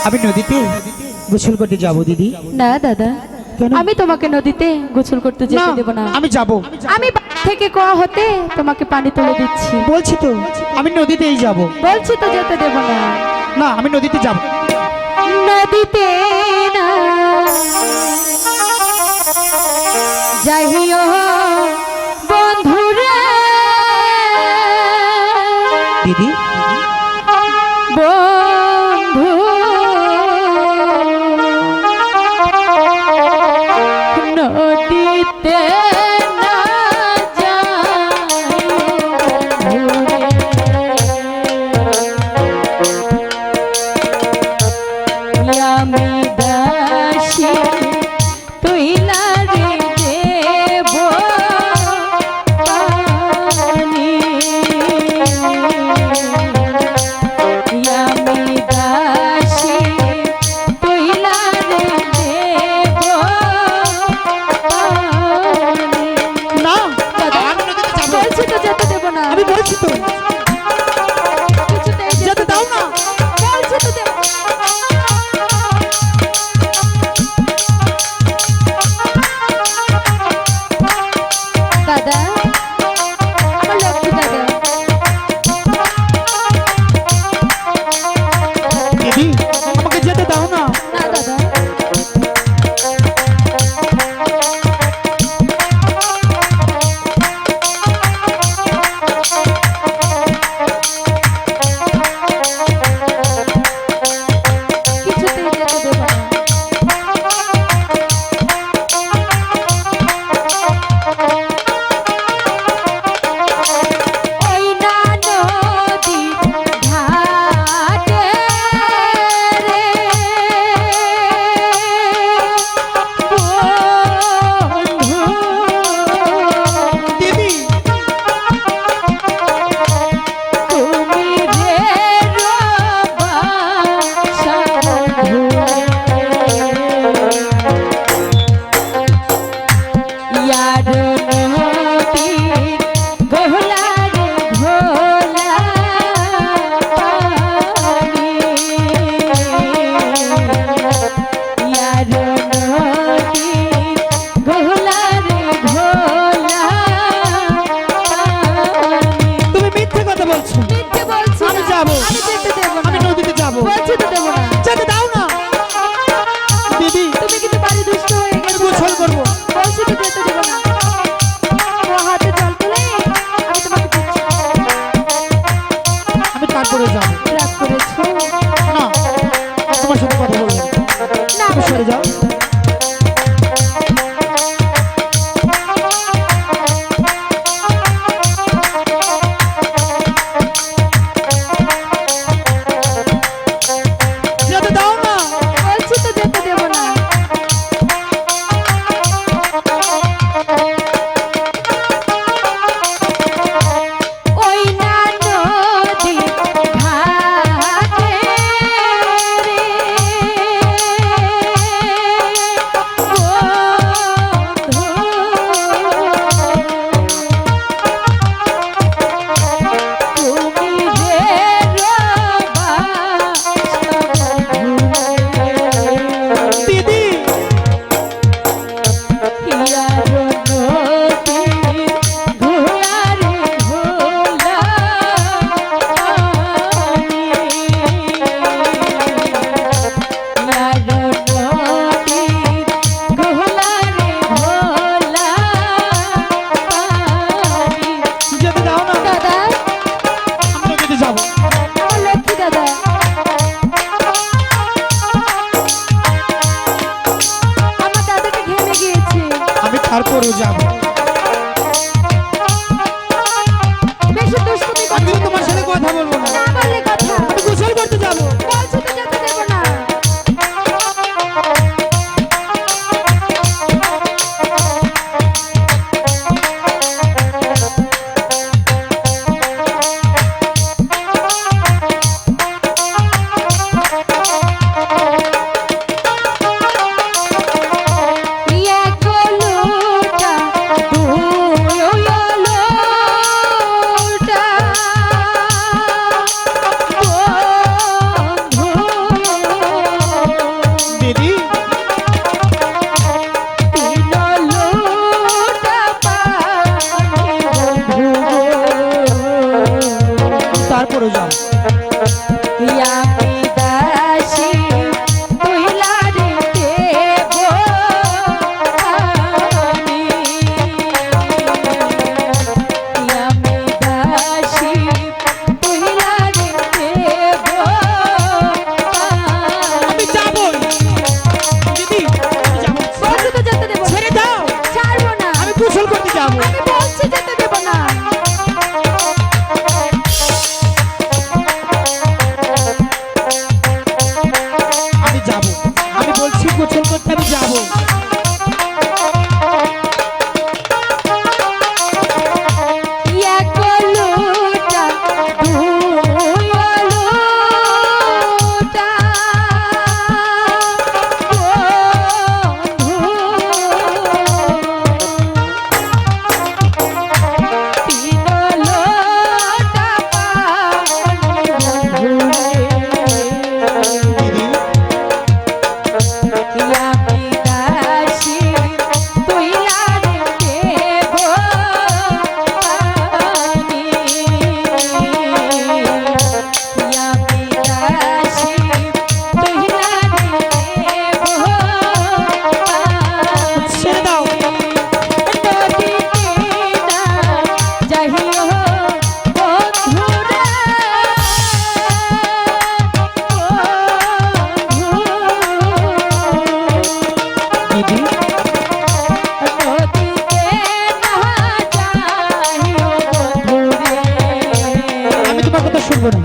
আমি নদীতে গোসল করতে যাব দিদি। না দাদা, কেন? আমি তোমাকে নদীতে গোসল করতে যেতে দেব না। আমি যাব। আমি বাড়ি থেকে কোয়া হতে তোমাকে পানি তুলে দিচ্ছি। বলছি তো আমি নদীতেই যাব। বলছি তো যেতে দেব না। না আমি নদীতে যাব। নদীতে না যাইও বন্ধুরে, দিদি বন্ধু নদীতে না যাইও বন্ধুরে, আমি দাসী তুই না রে দেব পানি, আমি দাসী তুই না রে দেব পানি। না দাদা, আমি নদীতে যাব। বলছি তো যেতে দেব না। আমি বলছি তো কিছুতেই যেতে দাও না। বলছি তো দেব। দাদা, আমার লক্ষ্মী দাদা, দিদি আমাকে যেতে দাও না। না দাদা, কিছুতেই যেতে দেব না। ওই না নদী ঘাটে রে বন্ধু, দিদি তুমি রে রবাসা বন্ধু, ইয়ার নদীর গোলা রে ঘোলা পানি, ইয়ার নদীর গোলা রে ঘোলা পানি। তুমি মিথ্যে কথা বলছো। মিথ্যে বলছি আমি না। যাবো। আমি যেতে দেব না। আমি নদীতে যাব। বলছি তো দেব না। যেতে দাও না। দিদি তুমি কিন্তু বাড়ি দুষ্ট হয়ে আমি গেছো। গোসল করবো। বলছি তো যেতে দেব না। ও হাতে জল তুলে আমি তোমাকে দিচ্ছি। আমি তারপরে যাব। রাগ করেছো? না তোমার সাথে কথা বলবো না। না তুমি সরে যাও। যেতে দাও না। বলছি তো যেতে দেব না। ওই না নদী ঘাটে রে বন্ধু, তুমি রে রবাসা বন্ধু, দিদি ইয়ার নদীর ঘোলা রে ঘোলা পানি, ইয়ার নদীর ঘোলা রে ঘোলা পানি। যেতে দাও না। দাদা, আমি নদীতে যাব। আমার লক্ষ্মী দাদা, আমার দাদাটা ঘেমে গিয়েছে। আমি তারপরেও যাব। বেশি দুষ্টুমি আমি করছো তোমার সাথে কথা বলবো না। না বললে কথা। আমি গোসল করতে যাব। বলছি তো যেতে দেব না। ইয়া কলুটা যাব। আমি বলছি গোসল করতে আমি যাব। এক লোটা দুই লোটা তিন লোটা পানি আমি দাসী তুই লারে দেব পানি আমি দাসী তুই লারে দেব ছেড়ে দাও। নদীতে না যাইও বন্ধুরা দিদি নদীতে না যাইও বন্ধুরে আমি তোমার কথা শুনবো না।